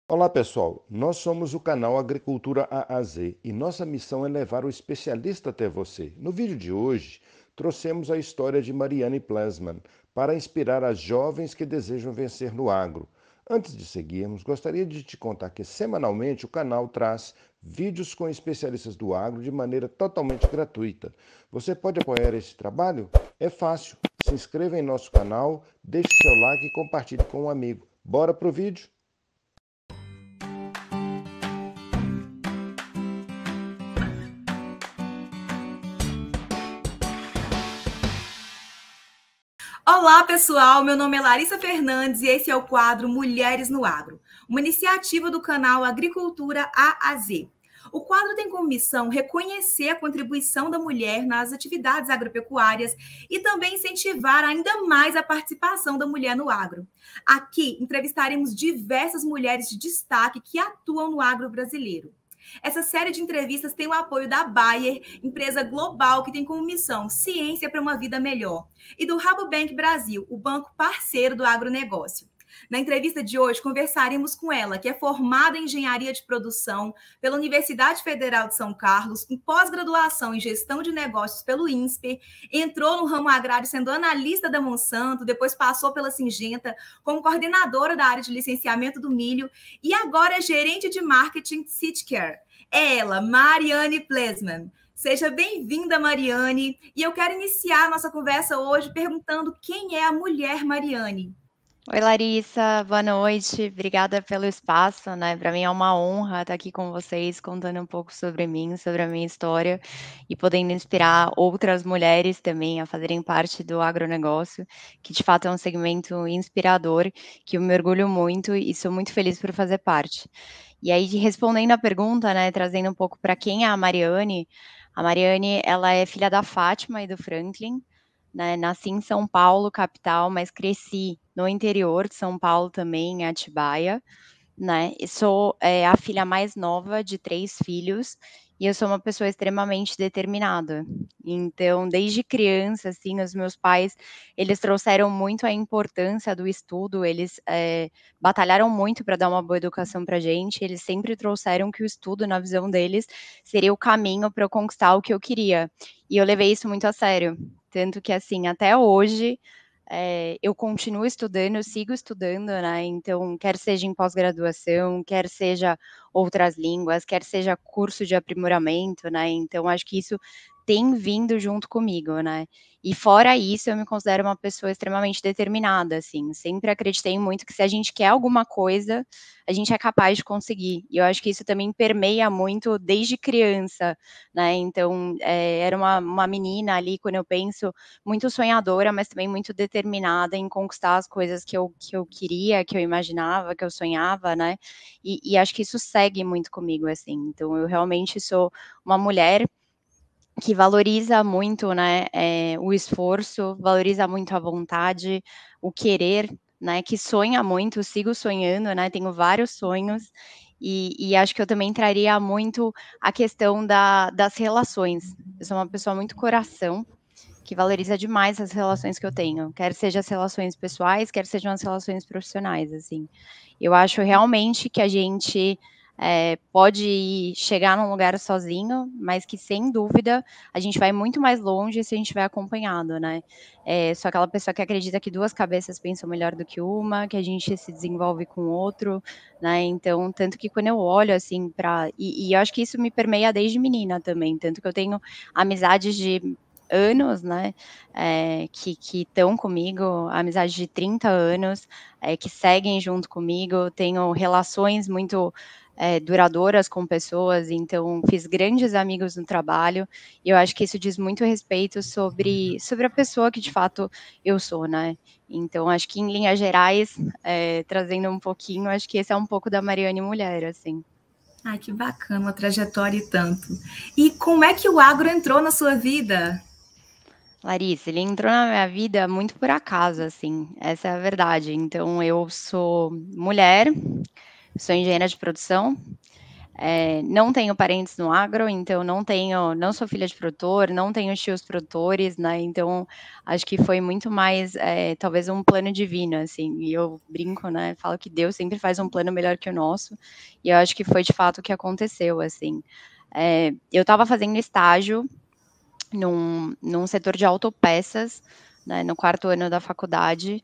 Olá pessoal, nós somos o canal Agricultura A a Z e nossa missão é levar o especialista até você. No vídeo de hoje, trouxemos a história de Mariane Plesman para inspirar as jovens que desejam vencer no agro. Antes de seguirmos, gostaria de te contar que semanalmente o canal traz vídeos com especialistas do agro de maneira totalmente gratuita. Você pode apoiar esse trabalho? É fácil. Se inscreva em nosso canal, deixe seu like e compartilhe com um amigo. Bora pro vídeo? Olá, pessoal! Meu nome é Larissa Fernandes e esse é o quadro Mulheres no Agro, uma iniciativa do canal Agricultura A a Z. O quadro tem como missão reconhecer a contribuição da mulher nas atividades agropecuárias e também incentivar ainda mais a participação da mulher no agro. Aqui entrevistaremos diversas mulheres de destaque que atuam no agro brasileiro. Essa série de entrevistas tem o apoio da Bayer, empresa global que tem como missão ciência para uma vida melhor, e do Rabobank Brasil, o banco parceiro do agronegócio. Na entrevista de hoje, conversaremos com ela, que é formada em Engenharia de Produção pela Universidade Federal de São Carlos, com pós-graduação em Gestão de Negócios pelo INSPER, entrou no ramo agrário sendo analista da Monsanto, depois passou pela Syngenta como coordenadora da área de licenciamento do milho e agora é gerente de marketing Seedcare. É ela, Mariane Plesman. Seja bem-vinda, Mariane. E eu quero iniciar a nossa conversa hoje perguntando quem é a mulher Mariane. Oi, Larissa, boa noite. Obrigada pelo espaço, né? Para mim é uma honra estar aqui com vocês, contando um pouco sobre mim, sobre a minha história e podendo inspirar outras mulheres também a fazerem parte do agronegócio, que de fato é um segmento inspirador, que eu me orgulho muito e sou muito feliz por fazer parte. E aí, respondendo a pergunta, né, trazendo um pouco para quem é a Mariane, ela é filha da Fátima e do Franklin, né? Nasci em São Paulo, capital, mas cresci no interior de São Paulo também, em Atibaia, né? E sou a filha mais nova de 3 filhos e eu sou uma pessoa extremamente determinada. Então, desde criança, assim, os meus pais, eles trouxeram muito a importância do estudo, eles batalharam muito para dar uma boa educação para gente, eles sempre trouxeram que o estudo, na visão deles, seria o caminho para eu conquistar o que eu queria. E eu levei isso muito a sério, tanto que, assim, até hoje, eu continuo estudando, eu sigo estudando, né? Então, quer seja em pós-graduação, quer seja outras línguas, quer seja curso de aprimoramento, né? Então, acho que isso tem vindo junto comigo, né? E fora isso, eu me considero uma pessoa extremamente determinada, assim. Sempre acreditei muito que se a gente quer alguma coisa, a gente é capaz de conseguir. E eu acho que isso também permeia muito desde criança, né? Então, era uma menina ali, quando eu penso, muito sonhadora, mas também muito determinada em conquistar as coisas que eu queria, que eu imaginava, que eu sonhava, né? E acho que isso segue muito comigo, assim. Então, eu realmente sou uma mulher que valoriza muito, né, o esforço, valoriza muito a vontade, o querer, né, que sonha muito, sigo sonhando, né, tenho vários sonhos, e acho que eu também traria muito a questão das relações. Eu sou uma pessoa muito coração, que valoriza demais as relações que eu tenho, quer seja as relações pessoais, quer sejam as relações profissionais, assim. Eu acho realmente que a gente pode chegar num lugar sozinho, mas que sem dúvida a gente vai muito mais longe se a gente estiver acompanhado, né? Sou aquela pessoa que acredita que 2 cabeças pensam melhor do que uma, que a gente se desenvolve com o outro, né? Então, tanto que quando eu olho assim para e eu acho que isso me permeia desde menina também, tanto que eu tenho amizades de anos, né, que estão comigo, amizade de 30 anos, que seguem junto comigo, tenho relações muito duradouras com pessoas, então fiz grandes amigos no trabalho, e eu acho que isso diz muito respeito sobre a pessoa que de fato eu sou, né. Então acho que em linhas gerais, trazendo um pouquinho, acho que esse é um pouco da Mariane mulher, assim. Ai, que bacana, uma trajetória e tanto. E como é que o agro entrou na sua vida? Larissa, ele entrou na minha vida muito por acaso, assim, essa é a verdade. Então, eu sou mulher, sou engenheira de produção, Não tenho parentes no agro, então não sou filha de produtor, não tenho tios produtores, né? Então acho que foi muito mais talvez um plano divino, assim. E eu brinco, né? Falo que Deus sempre faz um plano melhor que o nosso, e eu acho que foi de fato o que aconteceu, assim. Eu estava fazendo estágio num setor de autopeças, né, no 4º ano da faculdade,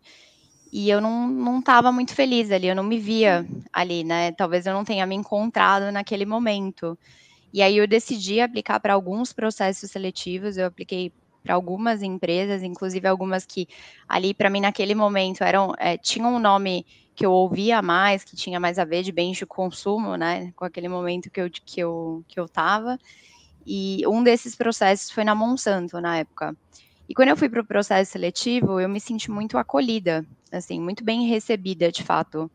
e eu não estava muito feliz ali, eu não me via ali, né? Talvez eu não tenha me encontrado naquele momento. E aí eu decidi aplicar para alguns processos seletivos, eu apliquei para algumas empresas, inclusive algumas que ali para mim naquele momento tinham um nome que eu ouvia mais, que tinha mais a ver de bens de consumo, né? Com aquele momento que eu estava. E um desses processos foi na Monsanto na época. E quando eu fui para o processo seletivo, eu me senti muito acolhida, assim, muito bem recebida, de fato.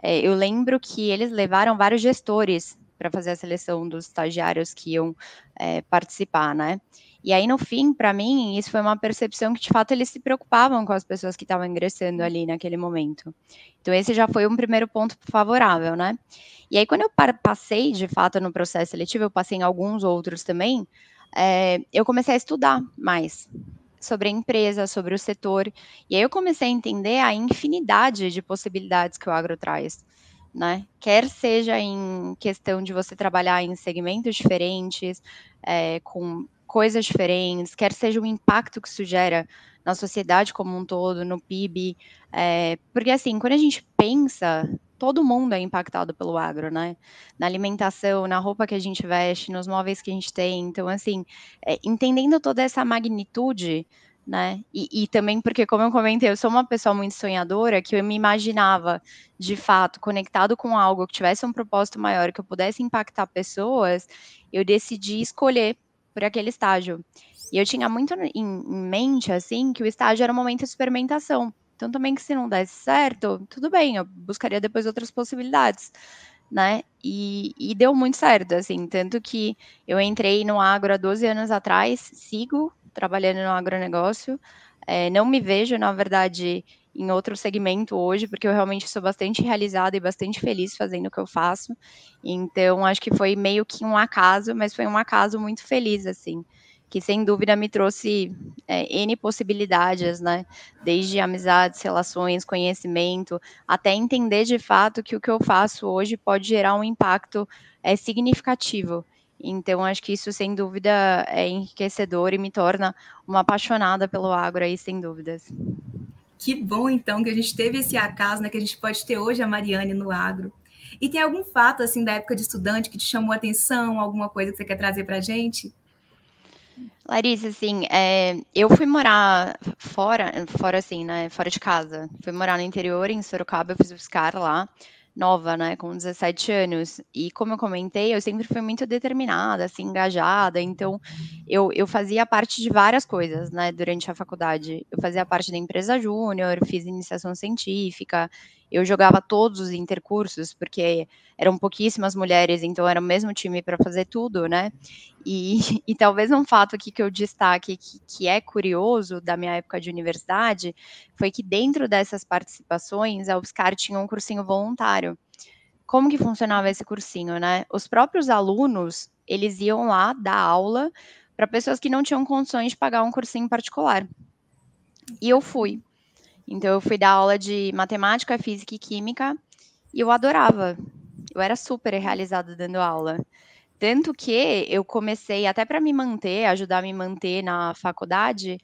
Eu lembro que eles levaram vários gestores para fazer a seleção dos estagiários que iam participar, né? E aí, no fim, para mim, isso foi uma percepção que, de fato, eles se preocupavam com as pessoas que estavam ingressando ali naquele momento. Então, esse já foi um primeiro ponto favorável, né? E aí, quando eu passei, de fato, no processo seletivo, eu passei em alguns outros também, eu comecei a estudar mais sobre a empresa, sobre o setor, e aí eu comecei a entender a infinidade de possibilidades que o agro traz, né? Quer seja em questão de você trabalhar em segmentos diferentes, com coisas diferentes, quer seja o impacto que isso gera na sociedade como um todo, no PIB, porque assim, quando a gente pensa, todo mundo é impactado pelo agro, né? Na alimentação, na roupa que a gente veste, nos móveis que a gente tem, então assim, entendendo toda essa magnitude, né? E também porque, como eu comentei, eu sou uma pessoa muito sonhadora, que eu me imaginava, de fato, conectado com algo que tivesse um propósito maior, que eu pudesse impactar pessoas, eu decidi escolher por aquele estágio. E eu tinha muito em mente, assim, que o estágio era um momento de experimentação. Então, também que se não desse certo, tudo bem, eu buscaria depois outras possibilidades, né? E deu muito certo, assim, tanto que eu entrei no agro há 12 anos atrás, sigo trabalhando no agronegócio, não me vejo, na verdade, em outro segmento hoje, porque eu realmente sou bastante realizada e bastante feliz fazendo o que eu faço. Então, acho que foi meio que um acaso, mas foi um acaso muito feliz, assim, que sem dúvida me trouxe N possibilidades, né? Desde amizades, relações, conhecimento, até entender de fato que o que eu faço hoje pode gerar um impacto significativo. Então, acho que isso, sem dúvida, é enriquecedor e me torna uma apaixonada pelo agro aí, sem dúvidas. Que bom, então, que a gente teve esse acaso, né, que a gente pode ter hoje a Mariane no agro. E tem algum fato, assim, da época de estudante que te chamou a atenção, alguma coisa que você quer trazer para a gente? Larissa, assim, eu fui morar fora assim, né, fora de casa. Fui morar no interior, em Sorocaba, eu fiz o SCAR lá, nova, né, com 17 anos. E como eu comentei, eu sempre fui muito determinada, assim, engajada. Então, eu fazia parte de várias coisas, né, durante a faculdade. Eu fazia parte da empresa júnior, fiz iniciação científica, eu jogava todos os intercursos, porque eram pouquíssimas mulheres, então era o mesmo time para fazer tudo, né? E talvez um fato aqui que eu destaque que é curioso da minha época de universidade foi que dentro dessas participações a UFSCar tinha um cursinho voluntário. Como que funcionava esse cursinho, né? Os próprios alunos, eles iam lá dar aula para pessoas que não tinham condições de pagar um cursinho particular. E eu fui. Então eu fui dar aula de matemática, física e química e eu adorava. Eu era super realizada dando aula. Tanto que eu comecei, até para me manter, ajudar a me manter na faculdade,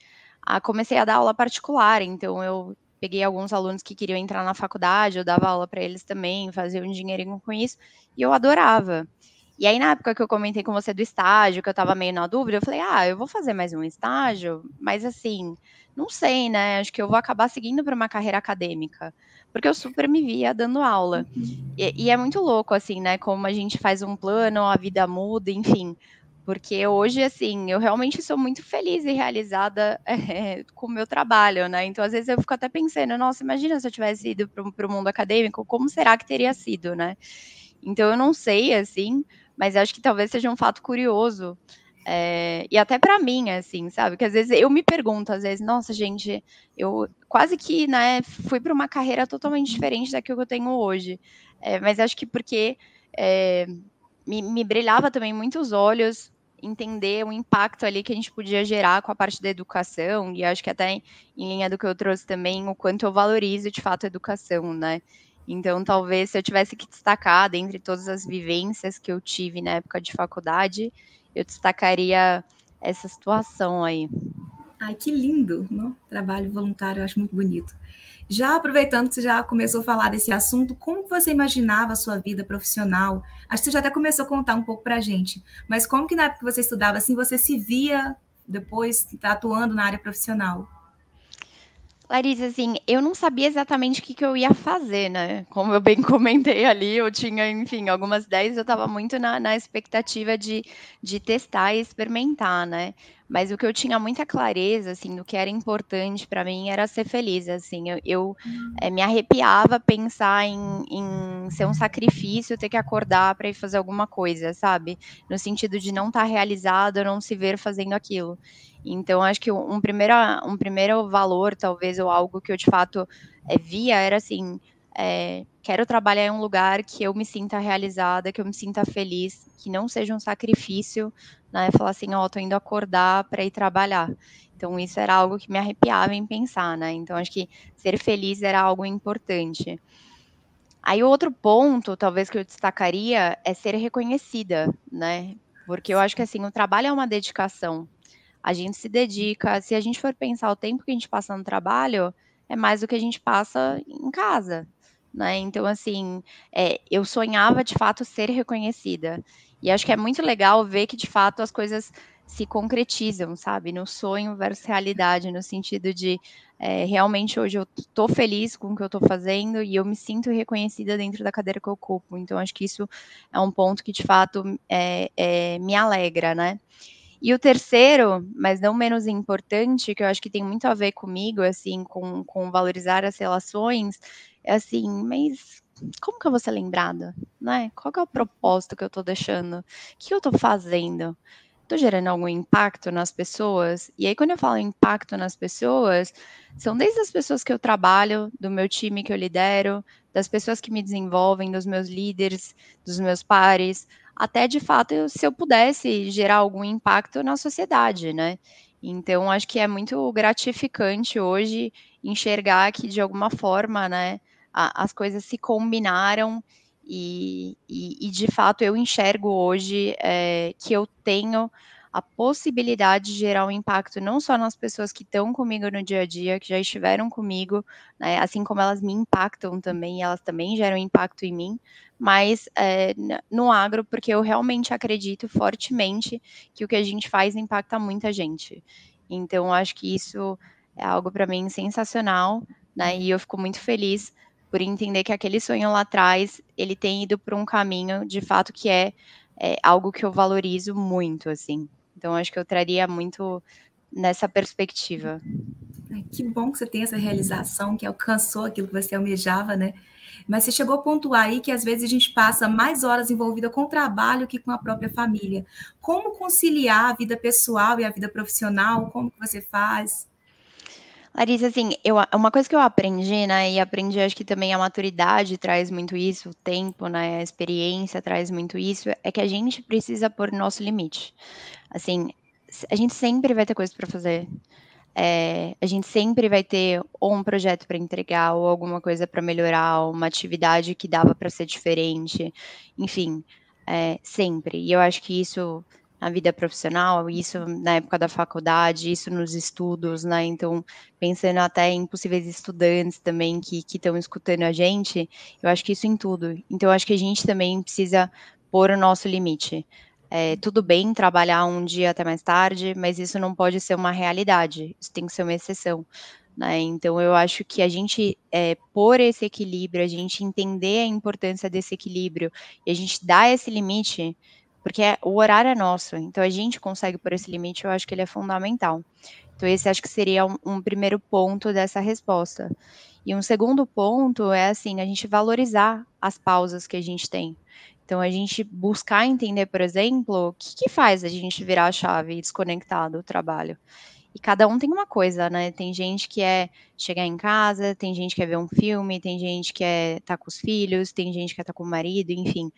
comecei a dar aula particular. Então, eu peguei alguns alunos que queriam entrar na faculdade, eu dava aula para eles também, fazia um dinheirinho com isso, e eu adorava. E aí, na época que eu comentei com você do estágio, que eu estava meio na dúvida, eu falei, eu vou fazer mais um estágio, mas assim, não sei, né? Acho que eu vou acabar seguindo para uma carreira acadêmica, porque eu super me via dando aula. E é muito louco, assim, né? Como a gente faz um plano, a vida muda, enfim. Porque hoje, assim, eu realmente sou muito feliz e realizada com o meu trabalho, né? Então, às vezes, eu fico até pensando, nossa, imagina se eu tivesse ido para o mundo acadêmico, como será que teria sido, né? Então, eu não sei, assim, mas acho que talvez seja um fato curioso. E até para mim, assim, sabe? Que às vezes eu me pergunto, às vezes, nossa, gente, eu quase que, né, fui para uma carreira totalmente diferente da que eu tenho hoje. Mas acho que porque me brilhava também muito os olhos entender o impacto ali que a gente podia gerar com a parte da educação, e acho que até em linha do que eu trouxe também, o quanto eu valorizo de fato a educação, né? Então, talvez se eu tivesse que destacar dentre todas as vivências que eu tive na época de faculdade, eu destacaria essa situação aí. Ai, que lindo, não? Trabalho voluntário, eu acho muito bonito. Já aproveitando que você já começou a falar desse assunto, como você imaginava a sua vida profissional? Acho que você já até começou a contar um pouco para a gente, mas como que na época que você estudava, assim, você se via depois atuando na área profissional? Larissa, assim, eu não sabia exatamente o que eu ia fazer, né? Como eu bem comentei ali, eu tinha, enfim, algumas ideias, eu estava muito na expectativa de testar e experimentar, né? Mas o que eu tinha muita clareza, assim, do que era importante para mim era ser feliz, assim. Me arrepiava pensar em ser um sacrifício, ter que acordar para ir fazer alguma coisa, sabe? No sentido de não estar realizado, não se ver fazendo aquilo. Então, acho que um primeiro valor, talvez, ou algo que eu de fato via era assim: quero trabalhar em um lugar que eu me sinta realizada, que eu me sinta feliz, que não seja um sacrifício, né? Falar assim, ó, tô indo acordar para ir trabalhar. Então, isso era algo que me arrepiava em pensar, né? Então, acho que ser feliz era algo importante. Aí, o outro ponto, talvez, que eu destacaria é ser reconhecida, né? Porque eu acho que assim, o trabalho é uma dedicação, a gente se dedica. Se a gente for pensar o tempo que a gente passa no trabalho, é mais do que a gente passa em casa, né? Então, assim, eu sonhava de fato ser reconhecida. E acho que é muito legal ver que de fato as coisas se concretizam, sabe? No sonho versus realidade, no sentido de realmente hoje eu estou feliz com o que eu estou fazendo e eu me sinto reconhecida dentro da cadeira que eu ocupo. Então, acho que isso é um ponto que de fato me alegra, né? E o terceiro, mas não menos importante, que eu acho que tem muito a ver comigo, assim, com valorizar as relações, é assim, mas como que eu vou ser lembrada, né? Qual que é o propósito que eu tô deixando? O que eu tô fazendo? Tô gerando algum impacto nas pessoas? E aí, quando eu falo impacto nas pessoas, são desde as pessoas que eu trabalho, do meu time que eu lidero, das pessoas que me desenvolvem, dos meus líderes, dos meus pares, até de fato se eu pudesse gerar algum impacto na sociedade, né? Então, acho que é muito gratificante hoje enxergar que, de alguma forma, né, as coisas se combinaram e de fato eu enxergo hoje que eu tenho a possibilidade de gerar um impacto não só nas pessoas que estão comigo no dia a dia, que já estiveram comigo, né, assim como elas me impactam também, elas também geram impacto em mim, mas no agro, porque eu realmente acredito fortemente que o que a gente faz impacta muita gente. Então, acho que isso é algo para mim sensacional, né? E eu fico muito feliz por entender que aquele sonho lá atrás, ele tem ido por um caminho, de fato, que é algo que eu valorizo muito, assim. Então, acho que eu traria muito nessa perspectiva. Que bom que você tem essa realização, que alcançou aquilo que você almejava, né? Mas você chegou a pontuar aí que às vezes a gente passa mais horas envolvida com o trabalho que com a própria família. Como conciliar a vida pessoal e a vida profissional? Como que você faz? Larissa, assim, uma coisa que eu aprendi, né, e aprendi, acho que também a maturidade traz muito isso, o tempo, né, a experiência traz muito isso, é que a gente precisa pôr nosso limite. Assim, a gente sempre vai ter coisa para fazer. A gente sempre vai ter ou um projeto para entregar, ou alguma coisa para melhorar, uma atividade que dava para ser diferente, enfim, sempre. E eu acho que isso na vida profissional, isso na época da faculdade, isso nos estudos, né? Então, pensando até em possíveis estudantes também que estão escutando a gente, eu acho que isso em tudo. Então, eu acho que a gente também precisa pôr o nosso limite. Tudo bem trabalhar um dia até mais tarde, mas isso não pode ser uma realidade, isso tem que ser uma exceção, né? Então, eu acho que a gente pôr esse equilíbrio, a gente entender a importância desse equilíbrio e a gente dar esse limite, porque o horário é nosso, então a gente consegue pôr esse limite, eu acho que ele é fundamental. Então, esse acho que seria um primeiro ponto dessa resposta. E um segundo ponto é assim, a gente valorizar as pausas que a gente tem. Então, a gente buscar entender, por exemplo, o que faz a gente virar a chave e desconectar do trabalho. E cada um tem uma coisa, né? Tem gente que é chegar em casa, tem gente que quer ver um filme, tem gente que quer estar com os filhos, tem gente que quer estar com o marido, enfim.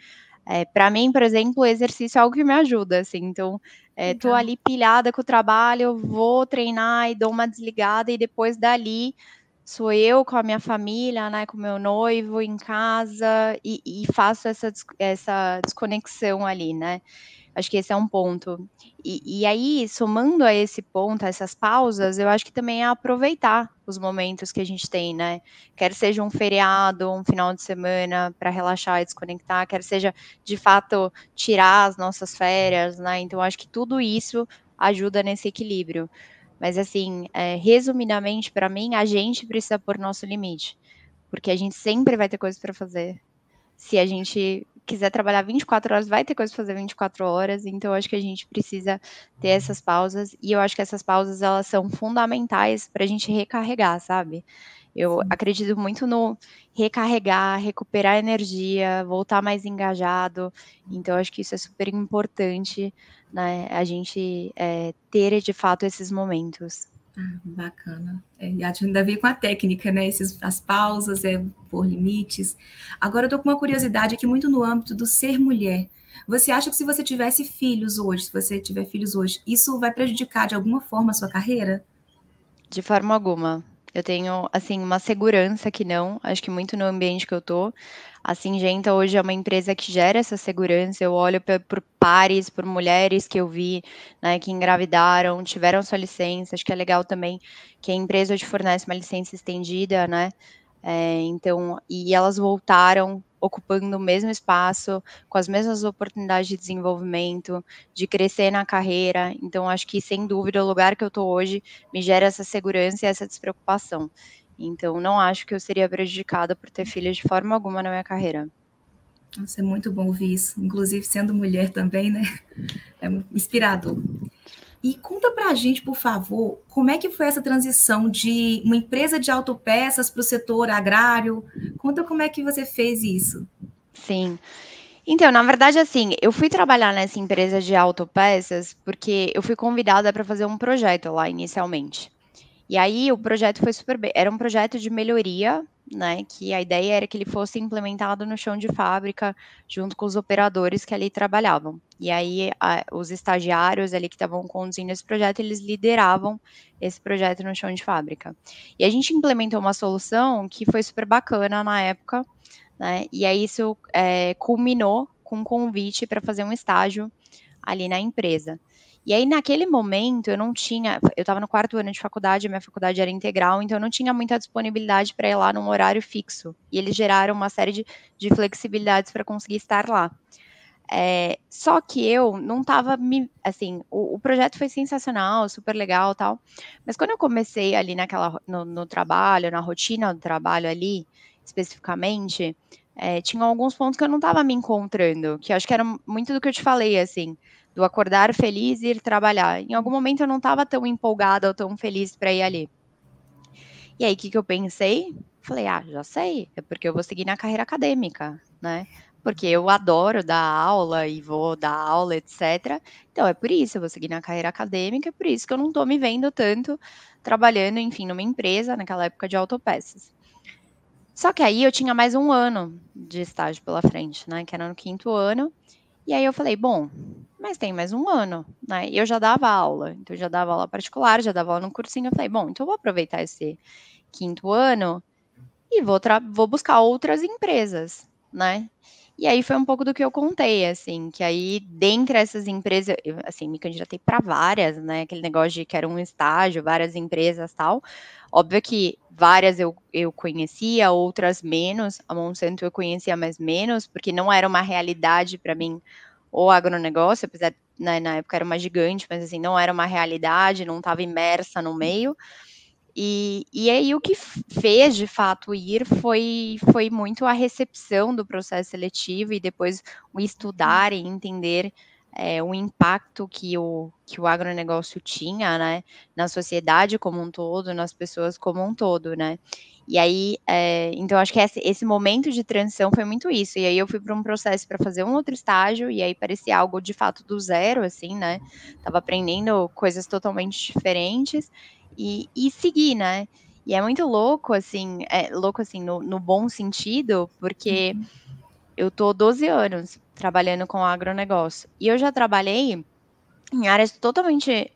Para mim, por exemplo, o exercício é algo que me ajuda, assim, então, tô Legal. ali pilhada com o trabalho, vou treinar e dou uma desligada e depois dali sou eu com a minha família, né, com o meu noivo em casa e faço essa desconexão ali, né. Acho que esse é um ponto. E aí, somando a esse ponto, a essas pausas, eu acho que também é aproveitar os momentos que a gente tem, né. Quer seja um feriado, um final de semana para relaxar e desconectar, quer seja, de fato, tirar as nossas férias, né. Então acho que tudo isso ajuda nesse equilíbrio. Mas assim, resumidamente, para mim, a gente precisa pôr nosso limite, porque a gente sempre vai ter coisa para fazer. Se a gente quiser trabalhar 24 horas, vai ter coisa para fazer 24 horas, então eu acho que a gente precisa ter essas pausas, e eu acho que essas pausas elas são fundamentais para a gente recarregar, sabe. Eu Sim. acredito muito no recarregar, recuperar energia, voltar mais engajado, então eu acho que isso é super importante, né, a gente, ter de fato esses momentos. Ah, bacana. E ainda veio com a técnica, né? As pausas, por limites. Agora eu tô com uma curiosidade aqui muito no âmbito do ser mulher. Você acha que se você tivesse filhos hoje, se você tiver filhos hoje, isso vai prejudicar de alguma forma a sua carreira? De forma alguma. Eu tenho, assim, uma segurança que não, acho que muito no ambiente que eu tô. A Singenta hoje é uma empresa que gera essa segurança, eu olho por pares, por mulheres que eu vi, né, que engravidaram, tiveram sua licença, acho que é legal também que a empresa hoje fornece uma licença estendida, né, então e elas voltaram ocupando o mesmo espaço, com as mesmas oportunidades de desenvolvimento, de crescer na carreira, então acho que sem dúvida o lugar que eu tô hoje me gera essa segurança e essa despreocupação. Então não acho que eu seria prejudicada por ter filhos de forma alguma na minha carreira. Nossa, é muito bom ouvir isso. Inclusive, sendo mulher também, né? É inspirador. E conta pra gente, por favor, como é que foi essa transição de uma empresa de autopeças para o setor agrário? Conta como é que você fez isso. Sim. Então, na verdade, assim, eu fui trabalhar nessa empresa de autopeças, porque eu fui convidada para fazer um projeto lá inicialmente. E aí o projeto foi super bem, era um projeto de melhoria, né, que a ideia era que ele fosse implementado no chão de fábrica, junto com os operadores que ali trabalhavam. E aí os estagiários ali que estavam conduzindo esse projeto, eles lideravam esse projeto no chão de fábrica. E a gente implementou uma solução que foi super bacana na época, né, e aí isso, culminou com um convite para fazer um estágio ali na empresa. E aí naquele momento eu estava no 4º ano de faculdade, a minha faculdade era integral, então eu não tinha muita disponibilidade para ir lá num horário fixo, e eles geraram uma série de flexibilidades para conseguir estar lá. Só que eu não estava assim, o projeto foi sensacional, super legal, tal, mas quando eu comecei ali no trabalho, na rotina do trabalho ali, especificamente, tinham alguns pontos que eu não estava me encontrando, que eu acho que era muito do que eu te falei, assim, do acordar feliz e ir trabalhar. Em algum momento eu não estava tão empolgada ou tão feliz para ir ali. E aí, o que que eu pensei? Falei: "Ah, já sei, é porque eu vou seguir na carreira acadêmica, né, porque eu adoro dar aula e vou dar aula, etcétera, então é por isso, eu vou seguir na carreira acadêmica, é por isso que eu não tô me vendo tanto trabalhando, enfim, numa empresa, naquela época de autopeças". Só que aí eu tinha mais 1 ano de estágio pela frente, né, que era no 5º ano, e aí eu falei: "Bom, mas tem mais 1 ano, né", e eu já dava aula, então eu já dava aula particular, já dava aula no cursinho, eu falei: "Bom, então eu vou aproveitar esse 5º ano e vou buscar outras empresas, né". E aí foi um pouco do que eu contei, assim, que aí dentre essas empresas eu, assim, me candidatei para várias, né, aquele negócio de que era um estágio, várias empresas, tal. Óbvio que várias eu conhecia, outras menos, a Monsanto eu conhecia, mas menos, porque não era uma realidade para mim o agronegócio, apesar, né, na época era uma gigante, mas assim, não era uma realidade, não estava imersa no meio. E aí o que fez de fato ir foi muito a recepção do processo seletivo e depois o estudar e entender, o impacto que o agronegócio tinha, né, na sociedade como um todo, nas pessoas como um todo, né. E aí, então acho que esse momento de transição foi muito isso, e aí eu fui para um processo para fazer um outro estágio, e aí parecia algo de fato do zero, assim, né, estava aprendendo coisas totalmente diferentes, e seguir, né. E é muito louco, assim, no bom sentido, porque eu tô 12 anos trabalhando com agronegócio. E eu já trabalhei em áreas totalmente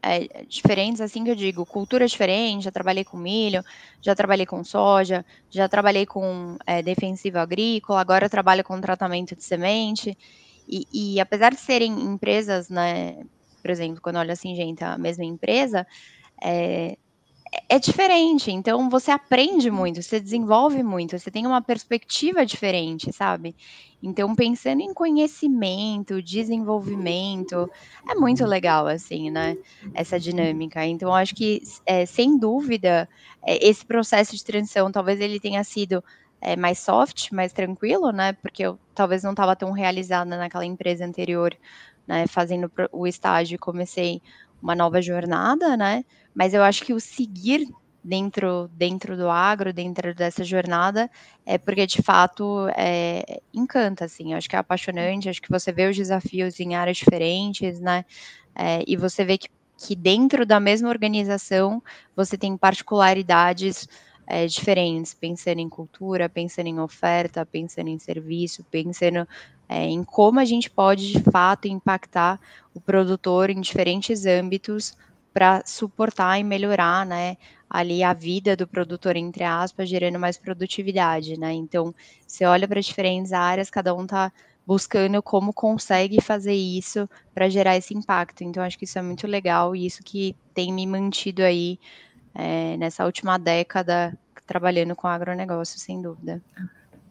diferentes, assim que eu digo, cultura diferente, já trabalhei com milho, já trabalhei com soja, já trabalhei com defensivo agrícola, agora eu trabalho com tratamento de semente, e apesar de serem empresas, né, por exemplo, quando olha a Syngenta, a mesma empresa, é, é diferente, então você aprende muito, você desenvolve muito, você tem uma perspectiva diferente, sabe. Então pensando em conhecimento, desenvolvimento, é muito legal, assim, né, essa dinâmica. Então eu acho que sem dúvida, esse processo de transição talvez ele tenha sido, mais soft, mais tranquilo, né, porque eu talvez não estava tão realizada naquela empresa anterior, né, fazendo o estágio e comecei uma nova jornada, né, mas eu acho que o seguir dentro do agro, dentro dessa jornada, é porque de fato, encanta, assim, eu acho que é apaixonante, acho que você vê os desafios em áreas diferentes, né, e você vê que dentro da mesma organização, você tem particularidades, diferentes, pensando em cultura, pensando em oferta, pensando em serviço, pensando, em como a gente pode de fato impactar o produtor em diferentes âmbitos, para suportar e melhorar, né, ali a vida do produtor, entre aspas, gerando mais produtividade, né. Então, você olha para diferentes áreas, cada um está buscando como consegue fazer isso para gerar esse impacto. Então acho que isso é muito legal e isso que tem me mantido aí, nessa última década trabalhando com agronegócio, sem dúvida.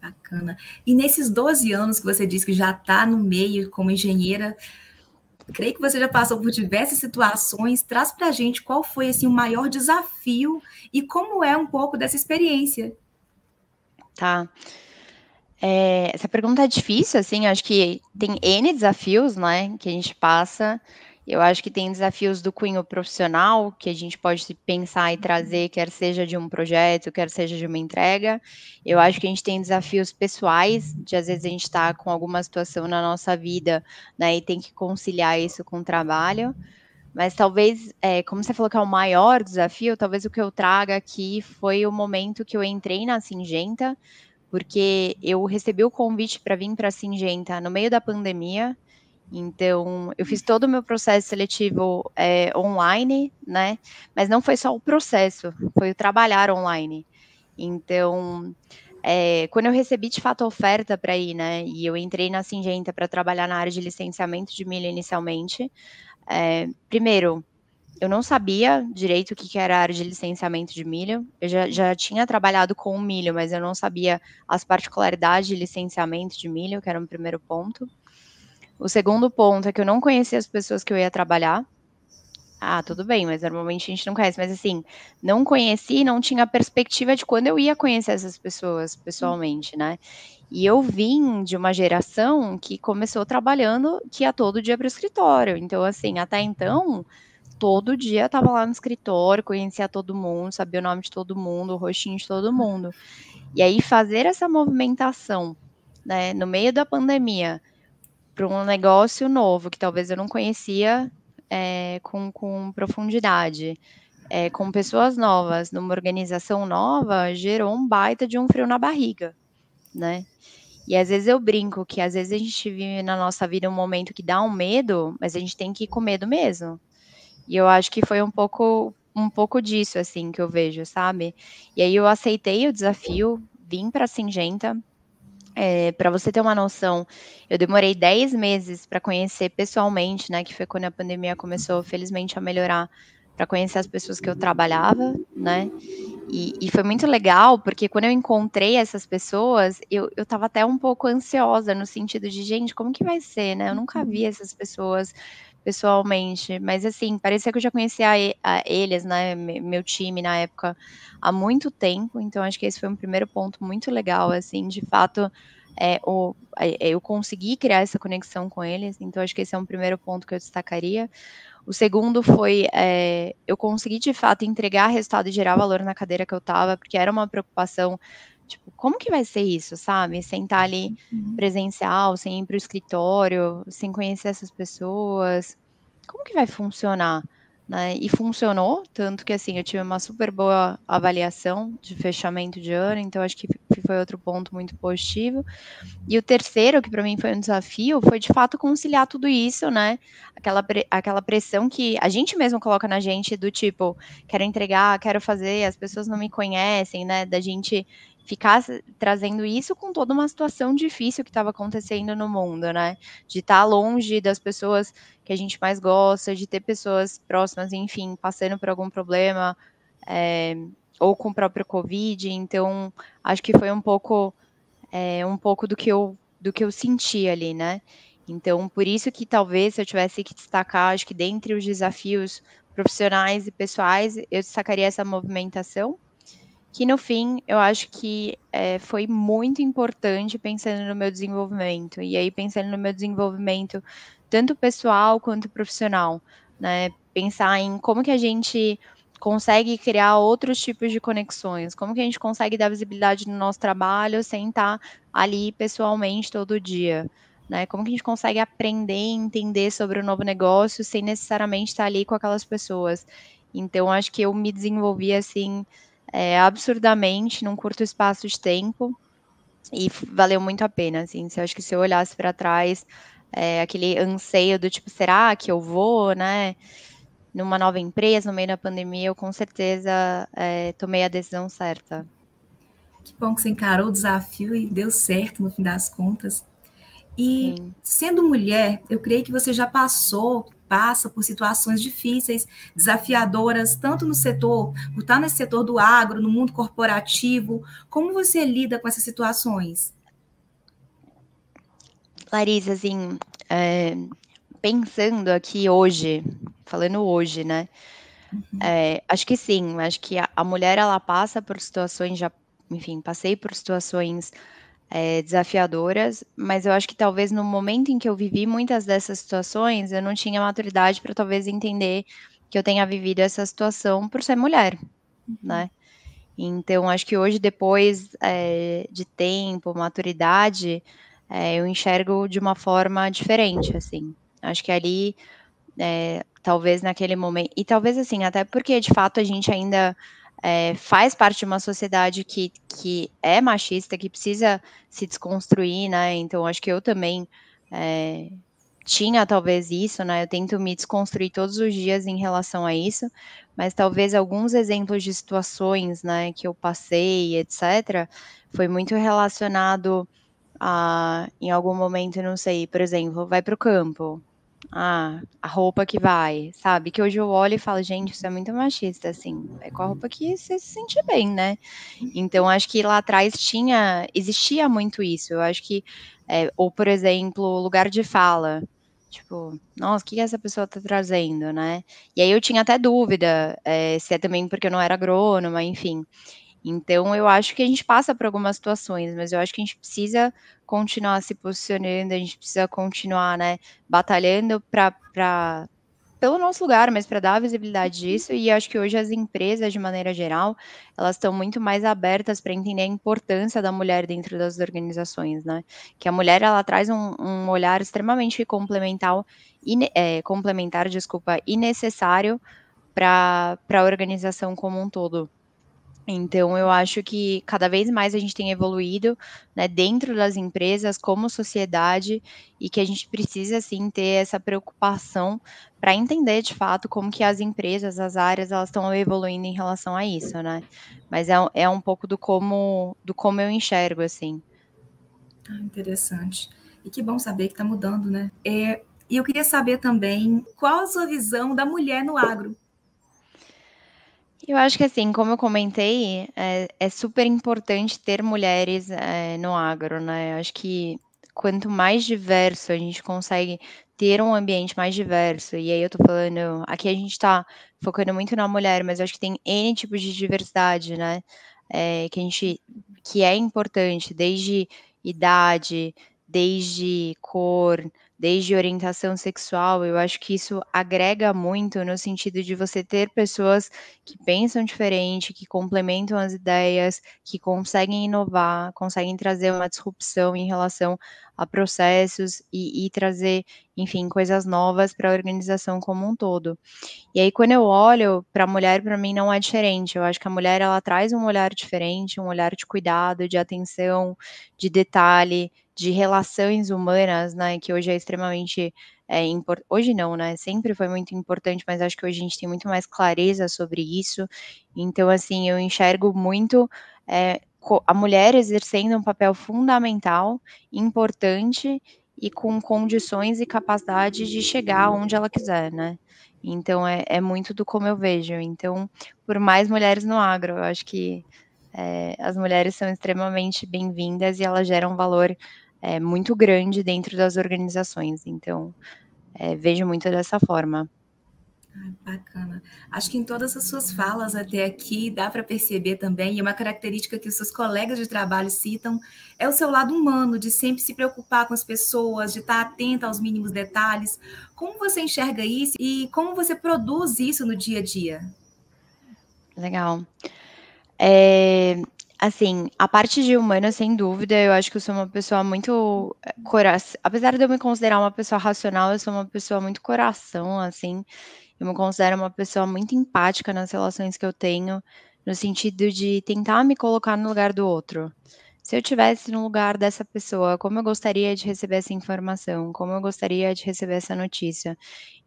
Bacana. E nesses 12 anos que você disse que já está no meio como engenheira, creio que você já passou por diversas situações. Traz para a gente qual foi assim, o maior desafio e como é um pouco dessa experiência. Tá. Essa pergunta é difícil, assim, acho que tem N desafios, né, que a gente passa. Eu acho que tem desafios do cunho profissional, que a gente pode pensar e trazer, quer seja de um projeto, quer seja de uma entrega. Eu acho que a gente tem desafios pessoais, de às vezes a gente está com alguma situação na nossa vida, né, e tem que conciliar isso com o trabalho. Mas talvez, como você falou que é o maior desafio, talvez o que eu traga aqui foi o momento que eu entrei na Syngenta, porque eu recebi o convite para vir para a Syngenta no meio da pandemia, então eu fiz todo o meu processo seletivo, online, né, mas não foi só o processo, foi o trabalhar online. Então, quando eu recebi de fato a oferta para ir, né, e eu entrei na Syngenta para trabalhar na área de licenciamento de milho inicialmente, primeiro, eu não sabia direito o que era a área de licenciamento de milho. Eu já tinha trabalhado com o milho, mas eu não sabia as particularidades de licenciamento de milho, que era um primeiro ponto. O segundo ponto é que eu não conhecia as pessoas que eu ia trabalhar. Ah, tudo bem, mas normalmente a gente não conhece. Mas assim, não conheci e não tinha perspectiva de quando eu ia conhecer essas pessoas pessoalmente, né? E eu vim de uma geração que começou trabalhando, que ia todo dia para o escritório. Então, assim, até então, todo dia estava lá no escritório, conhecia todo mundo, sabia o nome de todo mundo, o rostinho de todo mundo. E aí fazer essa movimentação, né, no meio da pandemia, para um negócio novo que talvez eu não conhecia, com profundidade, com pessoas novas, numa organização nova, gerou um baita de um frio na barriga, né. E às vezes eu brinco que às vezes a gente vive na nossa vida um momento que dá um medo, mas a gente tem que ir com medo mesmo. E eu acho que foi um pouco disso, assim, que eu vejo, sabe. E aí eu aceitei o desafio, vim para a Syngenta, pra você ter uma noção, eu demorei 10 meses para conhecer pessoalmente, né, que foi quando a pandemia começou felizmente a melhorar, para conhecer as pessoas que eu trabalhava, né. E foi muito legal, porque quando eu encontrei essas pessoas, eu estava até um pouco ansiosa, no sentido de: "Gente, como que vai ser, né, eu nunca vi essas pessoas pessoalmente", mas assim, parecia que eu já conhecia a eles, né, meu time na época, há muito tempo, então acho que esse foi um primeiro ponto muito legal, assim, de fato, eu consegui criar essa conexão com eles, então acho que esse é um primeiro ponto que eu destacaria. O segundo foi, eu consegui de fato entregar resultado e gerar valor na cadeira que eu estava, porque era uma preocupação, tipo, como que vai ser isso, sabe? Sentar ali presencial, sem ir para o escritório, sem conhecer essas pessoas, como que vai funcionar? né? E funcionou, tanto que assim, eu tive uma super boa avaliação de fechamento de ano, então acho que foi outro ponto muito positivo. E o terceiro, que para mim foi um desafio, foi de fato conciliar tudo isso, né? Aquela pressão que a gente mesmo coloca na gente do tipo, quero entregar, quero fazer, as pessoas não me conhecem, né? Da gente ficar trazendo isso com toda uma situação difícil que estava acontecendo no mundo, né? De estar longe das pessoas que a gente mais gosta, de ter pessoas próximas, enfim, passando por algum problema, ou com o próprio Covid. Então, acho que foi um pouco do que eu senti ali, né? Então, por isso que talvez se eu tivesse que destacar, acho que dentre os desafios profissionais e pessoais, eu destacaria essa movimentação, que no fim eu acho que foi muito importante pensando no meu desenvolvimento. E aí, pensando no meu desenvolvimento, tanto pessoal quanto profissional, né? Pensar em como que a gente consegue criar outros tipos de conexões, como que a gente consegue dar visibilidade no nosso trabalho sem estar ali pessoalmente todo dia, né? Como que a gente consegue aprender e entender sobre o novo negócio sem necessariamente estar ali com aquelas pessoas. Então, acho que eu me desenvolvi assim absurdamente num curto espaço de tempo e valeu muito a pena, assim. Se eu acho que se eu olhasse para trás, aquele anseio do tipo, será que eu vou, né? Numa nova empresa, no meio da pandemia, eu com certeza tomei a decisão certa. Que bom que você encarou o desafio e deu certo no fim das contas. E Sim. sendo mulher, eu creio que você já passa por situações difíceis, desafiadoras, tanto no setor, por estar nesse setor do agro, no mundo corporativo. Como você lida com essas situações? Larissa, assim, pensando aqui hoje, falando hoje, né? Acho que sim, acho que a mulher ela passa por situações já, enfim, passei por situações desafiadoras, mas eu acho que talvez no momento em que eu vivi muitas dessas situações, eu não tinha maturidade para talvez entender que eu tenha vivido essa situação por ser mulher, né? Então, acho que hoje, depois de tempo, maturidade, eu enxergo de uma forma diferente, assim. Acho que ali, talvez naquele momento, e talvez assim, até porque de fato a gente ainda faz parte de uma sociedade que é machista, que precisa se desconstruir, né? Então, acho que eu também tinha talvez isso, né? Eu tento me desconstruir todos os dias em relação a isso, mas talvez alguns exemplos de situações, né, que eu passei, etc., foi muito relacionado a, em algum momento, não sei, por exemplo, vai para o campo. Ah, a roupa que vai, sabe? Que hoje eu olho e falo, gente, isso é muito machista, assim. É com a roupa que você se sente bem, né? Então, acho que lá atrás existia muito isso. Eu acho que, ou por exemplo, lugar de fala. Tipo, nossa, o que essa pessoa tá trazendo, né? E aí eu tinha até dúvida, se é também porque eu não era agrônoma, enfim. Então, eu acho que a gente passa por algumas situações, mas eu acho que a gente precisa continuar se posicionando, a gente precisa continuar, né, batalhando pelo nosso lugar, mas para dar a visibilidade disso, e acho que hoje as empresas, de maneira geral, elas estão muito mais abertas para entender a importância da mulher dentro das organizações, né? Que a mulher, ela traz um olhar extremamente complementar, desculpa, e necessário para a organização como um todo. Então, eu acho que cada vez mais a gente tem evoluído, né, dentro das empresas, como sociedade, e que a gente precisa, sim, ter essa preocupação para entender, de fato, como que as empresas, as áreas, elas estão evoluindo em relação a isso, né? Mas é um pouco do como eu enxergo, assim. Ah, interessante. E que bom saber que está mudando, né? E eu queria saber também qual a sua visão da mulher no agro. Eu acho que assim, como eu comentei, é super importante ter mulheres, no agro, né. Eu acho que quanto mais diverso a gente consegue ter um ambiente mais diverso, e aí eu tô falando aqui a gente tá focando muito na mulher, mas eu acho que tem N tipos de diversidade, né, que é importante, desde idade, desde cor, desde orientação sexual, eu acho que isso agrega muito no sentido de você ter pessoas que pensam diferente, que complementam as ideias, que conseguem inovar, conseguem trazer uma disrupção em relação a processos e trazer, enfim, coisas novas para a organização como um todo. E aí quando eu olho para a mulher, para mim não é diferente, eu acho que a mulher ela traz um olhar diferente, um olhar de cuidado, de atenção, de detalhe, de relações humanas, né, que hoje é extremamente, hoje não, né, sempre foi muito importante, mas acho que hoje a gente tem muito mais clareza sobre isso. Então, assim, eu enxergo muito, a mulher exercendo um papel fundamental, importante e com condições e capacidade de chegar onde ela quiser, né. Então é muito do como eu vejo. Então, por mais mulheres no agro, eu acho que, as mulheres são extremamente bem-vindas e elas geram valor, muito grande dentro das organizações. Então, vejo muito dessa forma. Bacana. Acho que em todas as suas falas até aqui dá para perceber também, e uma característica que os seus colegas de trabalho citam, é o seu lado humano, de sempre se preocupar com as pessoas, de estar atenta aos mínimos detalhes. Como você enxerga isso e como você produz isso no dia a dia? Legal. Eh, assim, a parte de humana, sem dúvida, eu acho que eu sou uma pessoa muito, apesar de eu me considerar uma pessoa racional, eu sou uma pessoa muito coração, assim. Eu me considero uma pessoa muito empática nas relações que eu tenho, no sentido de tentar me colocar no lugar do outro. Se eu tivesse no lugar dessa pessoa, como eu gostaria de receber essa informação? Como eu gostaria de receber essa notícia?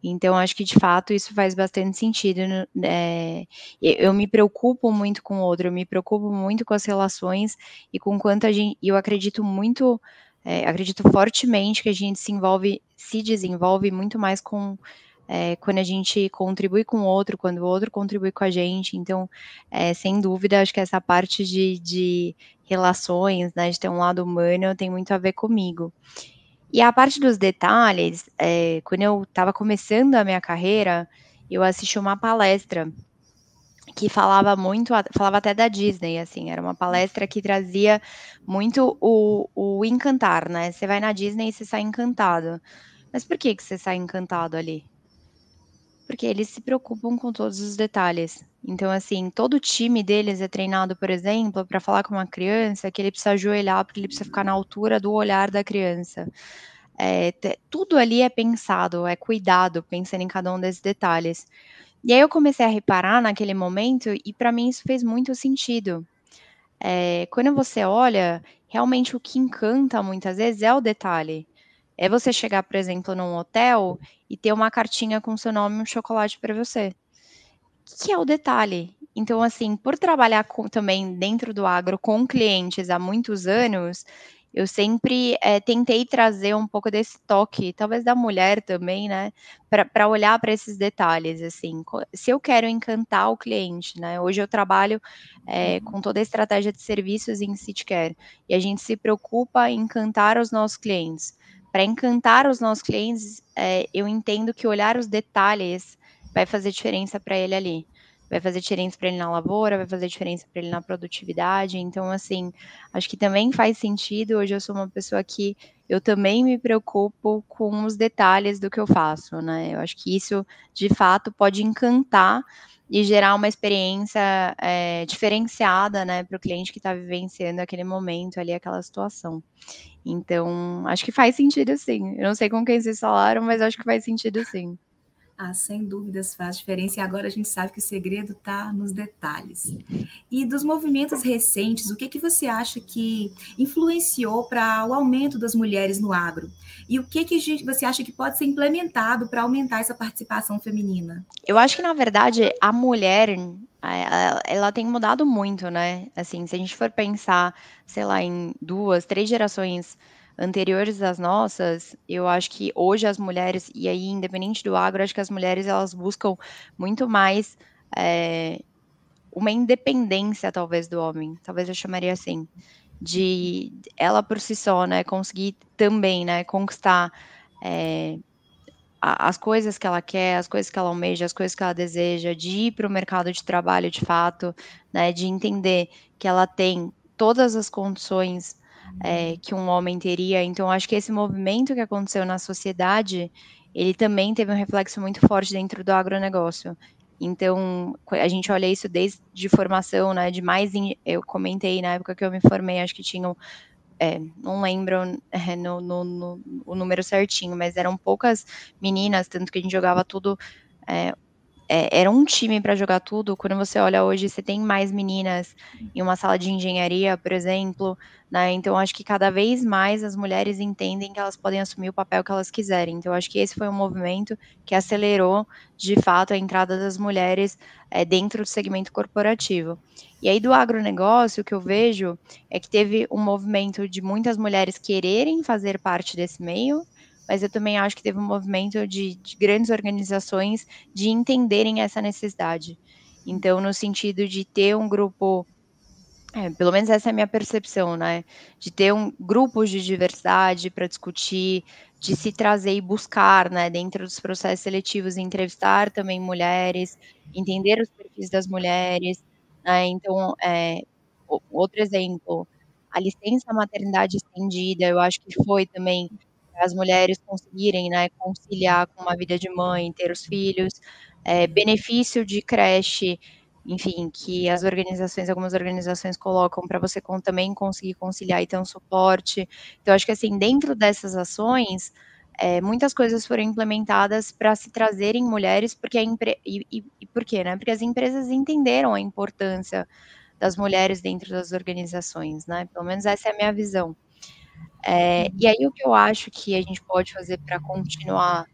Então, acho que de fato isso faz bastante sentido, eu me preocupo muito com o outro, eu me preocupo muito com as relações e com quanto eu acredito muito, acredito fortemente que a gente se desenvolve muito mais quando a gente contribui com o outro, quando o outro contribui com a gente. Então, sem dúvida, acho que essa parte de relações, né, de ter um lado humano, tem muito a ver comigo. E a parte dos detalhes, quando eu estava começando a minha carreira, eu assisti uma palestra que falava até da Disney, assim, era uma palestra que trazia muito o encantar, né, você vai na Disney e você sai encantado. Mas por que que você sai encantado ali? Porque eles se preocupam com todos os detalhes. Então, assim, todo o time deles é treinado, por exemplo, para falar com uma criança que ele precisa ajoelhar, porque ele precisa ficar na altura do olhar da criança. Tudo ali é pensado, é cuidado, pensando em cada um desses detalhes. E aí eu comecei a reparar naquele momento, e para mim isso fez muito sentido. Quando você olha, realmente o que encanta muitas vezes é o detalhe. É você chegar, por exemplo, num hotel e ter uma cartinha com seu nome e um chocolate para você. Que é o detalhe. Então, assim, por trabalhar também dentro do agro com clientes há muitos anos, eu sempre, tentei trazer um pouco desse toque, talvez da mulher também, né, para olhar para esses detalhes, assim, se eu quero encantar o cliente, né, hoje eu trabalho, com toda a estratégia de serviços em City Care, e a gente se preocupa em encantar os nossos clientes. Para encantar os nossos clientes, eu entendo que olhar os detalhes vai fazer diferença para ele ali. Vai fazer diferença para ele na lavoura, vai fazer diferença para ele na produtividade. Então, assim, acho que também faz sentido. Hoje eu sou uma pessoa que eu também me preocupo com os detalhes do que eu faço, né? Eu acho que isso, de fato, pode encantar e gerar uma experiência diferenciada, né, para o cliente que está vivenciando aquele momento ali, aquela situação. Então, acho que faz sentido sim. Eu não sei com quem vocês falaram, mas acho que faz sentido sim. Sem dúvidas faz diferença, e agora a gente sabe que o segredo está nos detalhes. E dos movimentos recentes, o que que você acha que influenciou para o aumento das mulheres no agro? E o que que você acha que pode ser implementado para aumentar essa participação feminina? Eu acho que, na verdade, a mulher, ela tem mudado muito, né, assim, se a gente for pensar, sei lá, em 2, 3 gerações anteriores às nossas, eu acho que hoje as mulheres e aí independente do agro, acho que as mulheres elas buscam muito mais, eh, uma independência talvez do homem, talvez eu chamaria assim, de ela por si só, né, conseguir também, né, conquistar, eh as coisas que ela quer, as coisas que ela almeja, as coisas que ela deseja, de ir para o mercado de trabalho de fato, né, de entender que ela tem todas as condições, que um homem teria. Então, acho que esse movimento que aconteceu na sociedade, ele também teve um reflexo muito forte dentro do agronegócio. Então, a gente olha isso desde formação, né, de mais eu comentei na época que eu me formei, acho que tinham, não lembro, o número certinho, mas eram poucas meninas, tanto que a gente jogava tudo, eh, era um time para jogar tudo. Quando você olha hoje, você tem mais meninas em uma sala de engenharia, por exemplo, né, então acho que cada vez mais as mulheres entendem que elas podem assumir o papel que elas quiserem. Então acho que esse foi um movimento que acelerou, de fato, a entrada das mulheres, dentro do segmento corporativo. E aí do agronegócio, o que eu vejo é que teve um movimento de muitas mulheres quererem fazer parte desse meio, mas eu também acho que teve um movimento de grandes organizações de entenderem essa necessidade. Então, no sentido de ter um grupo, pelo menos essa é a minha percepção, né, de ter grupos de diversidade para discutir, de se trazer e buscar, né, dentro dos processos seletivos, entrevistar também mulheres, entender os perfis das mulheres, né. Então, outro exemplo, a licença maternidade estendida, eu acho que foi também para as mulheres conseguirem, né, conciliar com uma vida de mãe, ter os filhos, benefício de creche, enfim, que algumas organizações colocam para você também conseguir conciliar e ter um suporte. Então acho que, assim, dentro dessas ações, muitas coisas foram implementadas para se trazerem mulheres, porque e por quê, né, porque as empresas entenderam a importância das mulheres dentro das organizações, né, pelo menos essa é a minha visão. E aí o que eu acho que a gente pode fazer para continuar,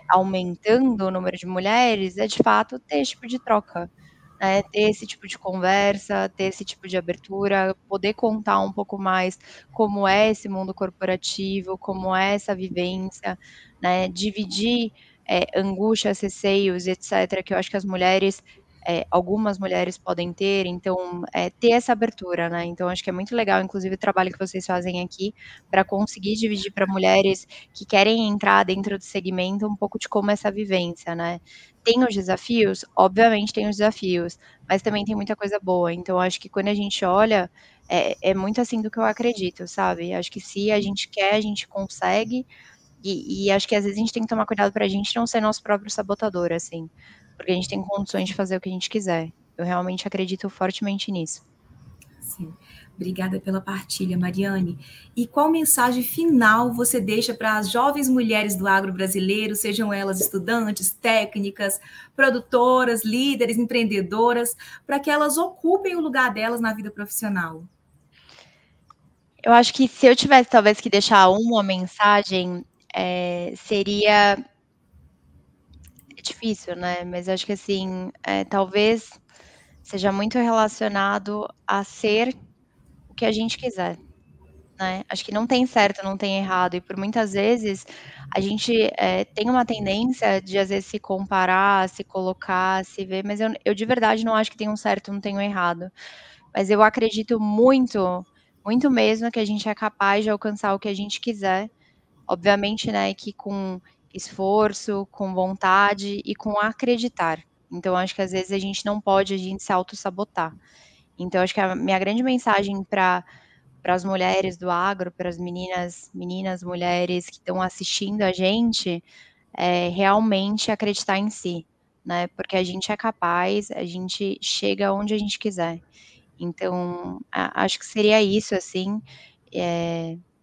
aumentando o número de mulheres, é de fato ter esse tipo de troca, né, ter esse tipo de conversa, ter esse tipo de abertura, poder contar um pouco mais como é esse mundo corporativo, como é essa vivência, né, dividir, angústias, receios, etcétera, que eu acho que as mulheres, algumas mulheres podem ter, então, ter essa abertura, né. Então acho que é muito legal, inclusive, o trabalho que vocês fazem aqui, para conseguir dividir para mulheres que querem entrar dentro do segmento um pouco de como é essa vivência, né. Tem os desafios? Obviamente tem os desafios, mas também tem muita coisa boa. Então acho que quando a gente olha, é muito assim do que eu acredito, sabe. Acho que se a gente quer, a gente consegue, e acho que às vezes a gente tem que tomar cuidado pra gente não ser nosso próprio sabotador, assim, porque a gente tem condições de fazer o que a gente quiser. Eu realmente acredito fortemente nisso. Sim. Obrigada pela partilha, Mariane. E qual mensagem final você deixa para as jovens mulheres do agro brasileiro, sejam elas estudantes, técnicas, produtoras, líderes, empreendedoras, para que elas ocupem o lugar delas na vida profissional? Eu acho que se eu tivesse talvez que deixar uma mensagem, seria é difícil, né, mas acho que assim, talvez seja muito relacionado a ser o que a gente quiser, né. Acho que não tem certo, não tem errado, e por muitas vezes a gente, tem uma tendência de às vezes se comparar, se colocar, se ver, mas eu de verdade não acho que tem um certo, não tem um errado. Mas eu acredito muito, muito mesmo que a gente é capaz de alcançar o que a gente quiser. Obviamente, né, que com esforço, com vontade e com acreditar. Então acho que às vezes a gente se autossabotar. Então acho que a minha grande mensagem para as mulheres do agro, para as meninas, mulheres que estão assistindo a gente, é realmente acreditar em si, né, porque a gente é capaz, a gente chega onde a gente quiser. Então, acho que seria isso, assim,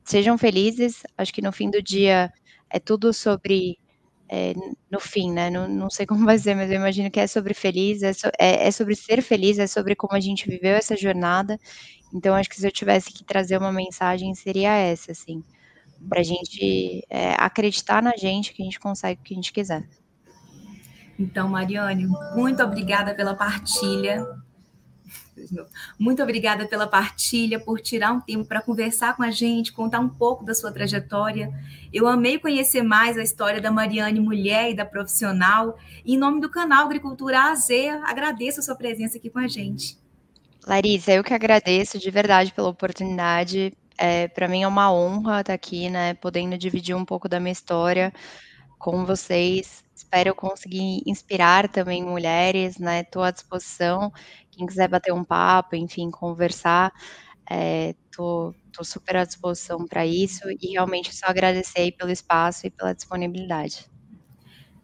sejam felizes, acho que no fim do dia é tudo sobre, no fim, né, não sei como vai ser, mas eu imagino que é sobre feliz, é sobre ser feliz, é sobre como a gente viveu essa jornada. Então acho que se eu tivesse que trazer uma mensagem seria essa, assim, pra gente, acreditar na gente que a gente consegue o que a gente quiser. Então, Mariane, muito obrigada pela partilha. Muito obrigada pela partilha, por tirar um tempo para conversar com a gente, contar um pouco da sua trajetória. Eu amei conhecer mais a história da Mariane, mulher e da profissional. E em nome do canal Agricultura A a Z, agradeço a sua presença aqui com a gente. Larissa, eu que agradeço de verdade pela oportunidade, pra mim é uma honra estar aqui, né, podendo dividir um pouco da minha história com vocês. Espero conseguir inspirar também mulheres, né, estou à disposição, quem quiser bater um papo, enfim, conversar, tô estou super à disposição para isso e realmente só agradecer aí pelo espaço e pela disponibilidade.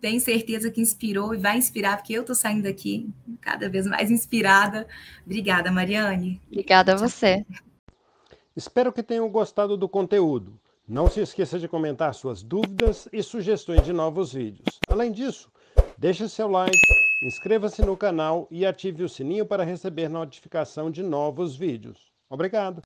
Tenho certeza que inspirou e vai inspirar, porque eu estou saindo daqui cada vez mais inspirada. Obrigada, Mariane. Obrigada a você. Espero que tenham gostado do conteúdo. Não se esqueça de comentar suas dúvidas e sugestões de novos vídeos. Além disso, deixe seu like, inscreva-se no canal e ative o sininho para receber notificação de novos vídeos. Obrigado!